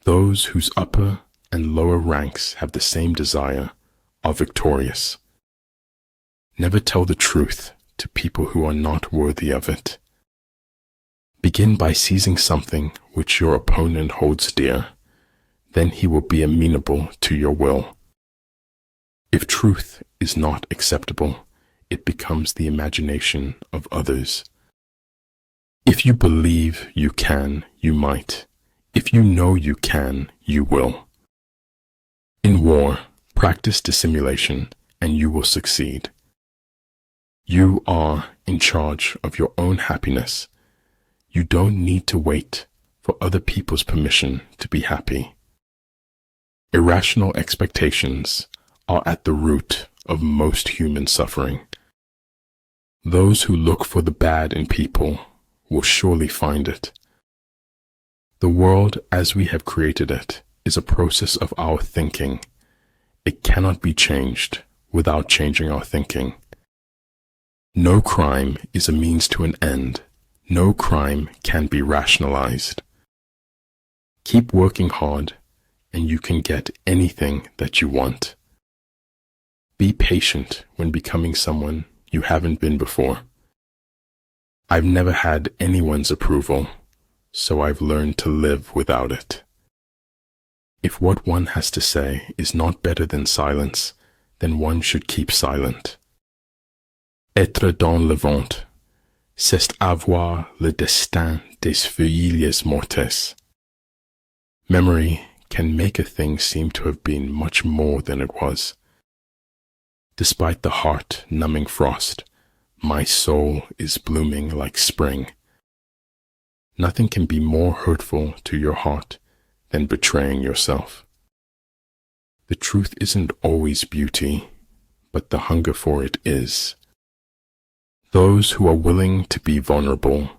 Those whose upper and lower ranks have the same desire are victorious. Never tell the truth to people who are not worthy of it. Begin by seizing something which your opponent holds dear, then he will be amenable to your will. If truth is not acceptable, it becomes the imagination of others. If you believe you can, you might. If you know you can, you will. In war, practice dissimulation and you will succeed. You are in charge of your own happiness. You don't need to wait for other people's permission to be happy. Irrational expectations are at the root of most human suffering. Those who look for the bad in people will surely find it. The world as we have created it is a process of our thinking. It cannot be changed without changing our thinking. No crime is a means to an end. No crime can be rationalized. Keep working hard and you can get anything that you want. Be patient when becoming someone you haven't been before. I've never had anyone's approval, so I've learned to live without it. If what one has to say is not better than silence, then one should keep silent. Être dans le vent, c'est avoir le destin des feuilles mortes. Memory can make a thing seem to have been much more than it was. Despite the heart-numbing frost, my soul is blooming like spring. Nothing can be more hurtful to your heart than betraying yourself. The truth isn't always beauty, but the hunger for it is. Those who are willing to be vulnerable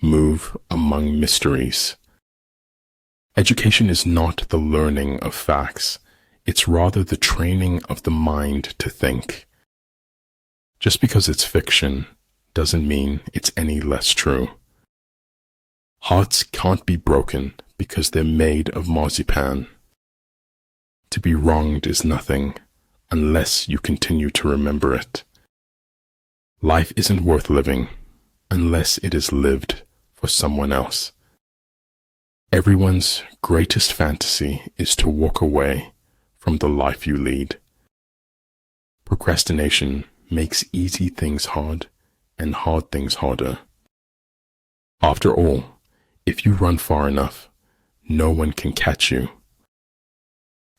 move among mysteries. Education is not the learning of facts. It's rather the training of the mind to think. Just because it's fiction doesn't mean it's any less true. Hearts can't be broken because they're made of marzipan. To be wronged is nothing unless you continue to remember it. Life isn't worth living unless it is lived for someone else. Everyone's greatest fantasy is to walk away from the life you lead. Procrastination makes easy things hard and hard things harder. After all, if you run far enough, no one can catch you.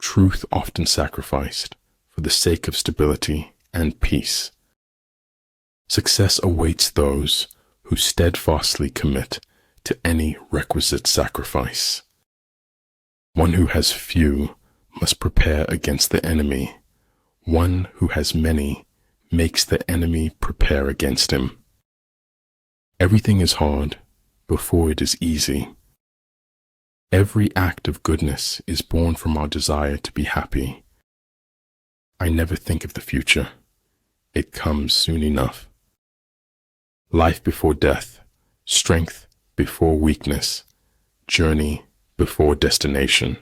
Truth often sacrificed for the sake of stability and peace. Success awaits those who steadfastly commit to any requisite sacrifice. One who has few must prepare against the enemy. One who has many makes the enemy prepare against him. Everything is hard before it is easy. Every act of goodness is born from our desire to be happy. I never think of the future. It comes soon enough. Life before death, strength before weakness, journey before destination.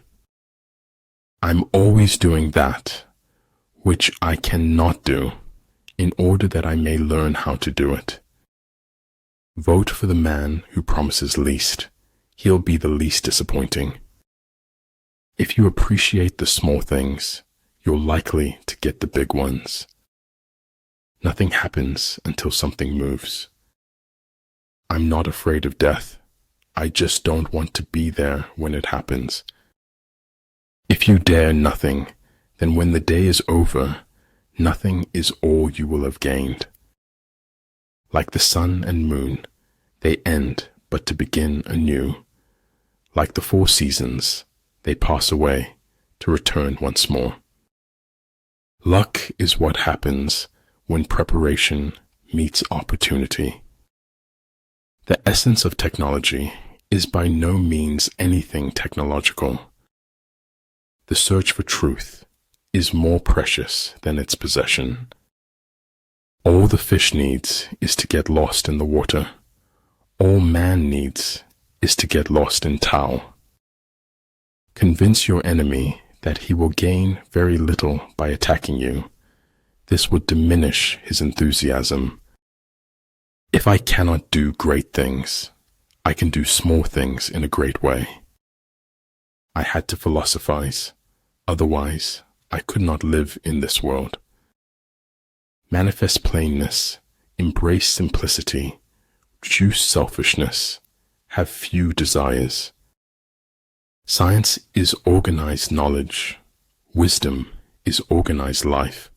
I'm always doing that which I cannot do in order that I may learn how to do it. Vote for the man who promises least. He'll be the least disappointing. If you appreciate the small things, you're likely to get the big ones. Nothing happens until something moves. I'm not afraid of death. I just don't want to be there when it happens. If you dare nothing, then when the day is over, nothing is all you will have gained. Like the sun and moon, they end but to begin anew. Like the 4 seasons, they pass away to return once more. Luck is what happens when preparation meets opportunity. The essence of technology is by no means anything technological. The search for truth is more precious than its possession. All the fish needs is to get lost in the water. All man needs is to get lost in Tao. Convince your enemy that he will gain very little by attacking you. This would diminish his enthusiasm. If I cannot do great things, I can do small things in a great way. I had to philosophize, otherwise I could not live in this world. Manifest plainness, embrace simplicity, reduce selfishness, have few desires. Science is organized knowledge. Wisdom is organized life.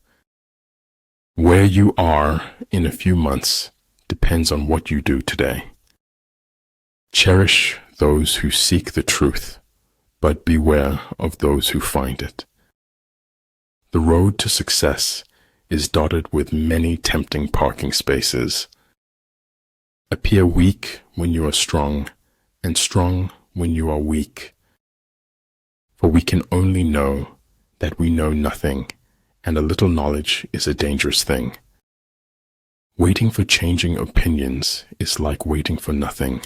Where you are in a few months depends on what you do today. Cherish those who seek the truth, but beware of those who find it. The road to success is dotted with many tempting parking spaces. Appear weak when you are strong, and strong when you are weak. For we can only know that we know nothing, and a little knowledge is a dangerous thing. Waiting for changing opinions is like waiting for nothing.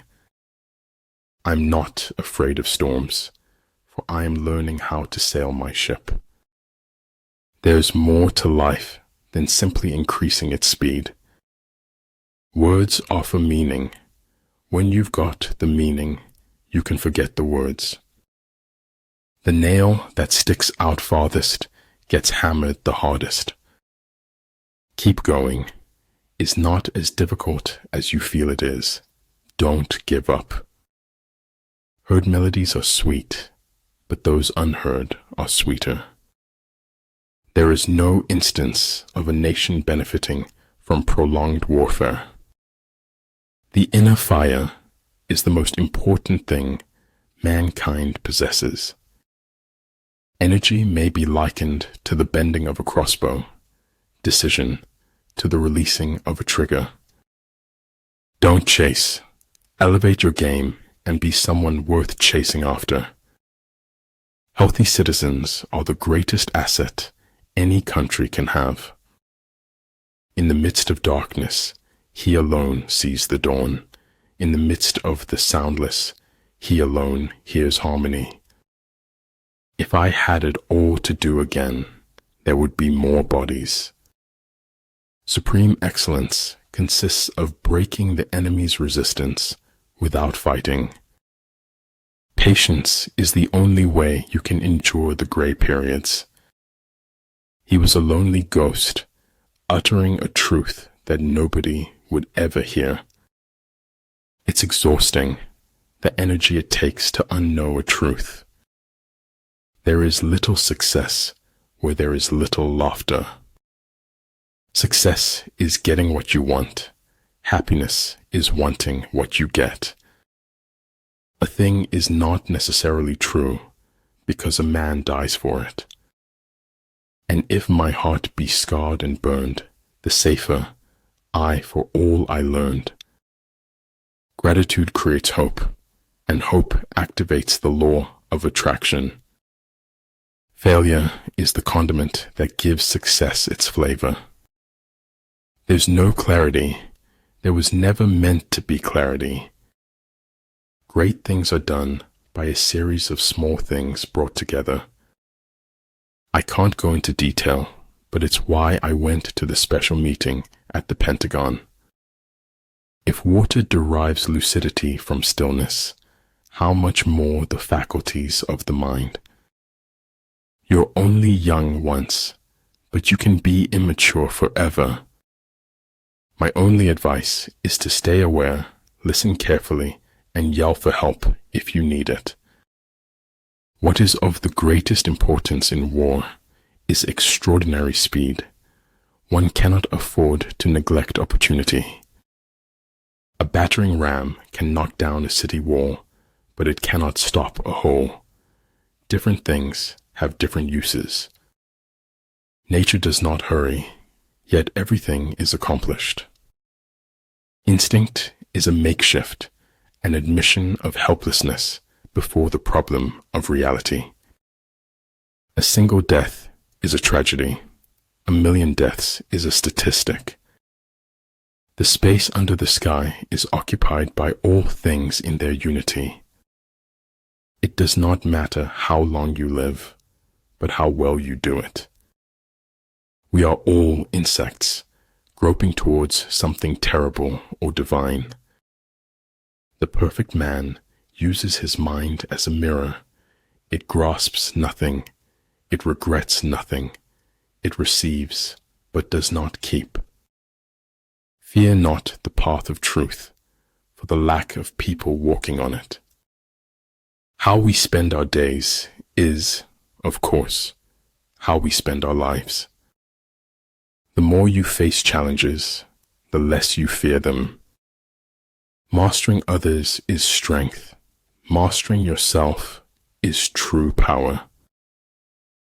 I'm not afraid of storms, for I am learning how to sail my ship. There's more to life than simply increasing its speed. Words offer meaning. When you've got the meaning, you can forget the words. The nail that sticks out farthest gets hammered the hardest. Keep going. It's not as difficult as you feel it is. Don't give up. Heard melodies are sweet, but those unheard are sweeter. There is no instance of a nation benefiting from prolonged warfare. The inner fire is the most important thing mankind possesses. Energy may be likened to the bending of a crossbow, decision to the releasing of a trigger. Don't chase. Elevate your game and be someone worth chasing after. Healthy citizens are the greatest asset any country can have. In the midst of darkness, he alone sees the dawn. In the midst of the soundless, he alone hears harmony. If I had it all to do again, there would be more bodies. Supreme excellence consists of breaking the enemy's resistance without fighting. Patience is the only way you can endure the gray periods. He was a lonely ghost, uttering a truth that nobody would ever hear. It's exhausting, the energy it takes to unknow a truth. There is little success where there is little laughter. Success is getting what you want. Happiness is wanting what you get. A thing is not necessarily true because a man dies for it. And if my heart be scarred and burned, the safer I for all I learned. Gratitude creates hope, and hope activates the law of attraction. Failure is the condiment that gives success its flavor. There's no clarity. There was never meant to be clarity. Great things are done by a series of small things brought together. I can't go into detail, but it's why I went to the special meeting at the Pentagon. If water derives lucidity from stillness, how much more the faculties of the mind? You're only young once, but you can be immature forever. My only advice is to stay aware, listen carefully, and yell for help if you need it. What is of the greatest importance in war is extraordinary speed. One cannot afford to neglect opportunity. A battering ram can knock down a city wall, but it cannot stop a hole. Different things have different uses. Nature does not hurry, yet everything is accomplished. Instinct is a makeshift, an admission of helplessness before the problem of reality. A single death is a tragedy. A million deaths is a statistic. The space under the sky is occupied by all things in their unity. It does not matter how long you live, but how well you do it. We are all insects, groping towards something terrible or divine. The perfect man uses his mind as a mirror. It grasps nothing. It regrets nothing. It receives, but does not keep. Fear not the path of truth, for the lack of people walking on it. How we spend our days is, of course, how we spend our lives. The more you face challenges, the less you fear them. Mastering others is strength. Mastering yourself is true power.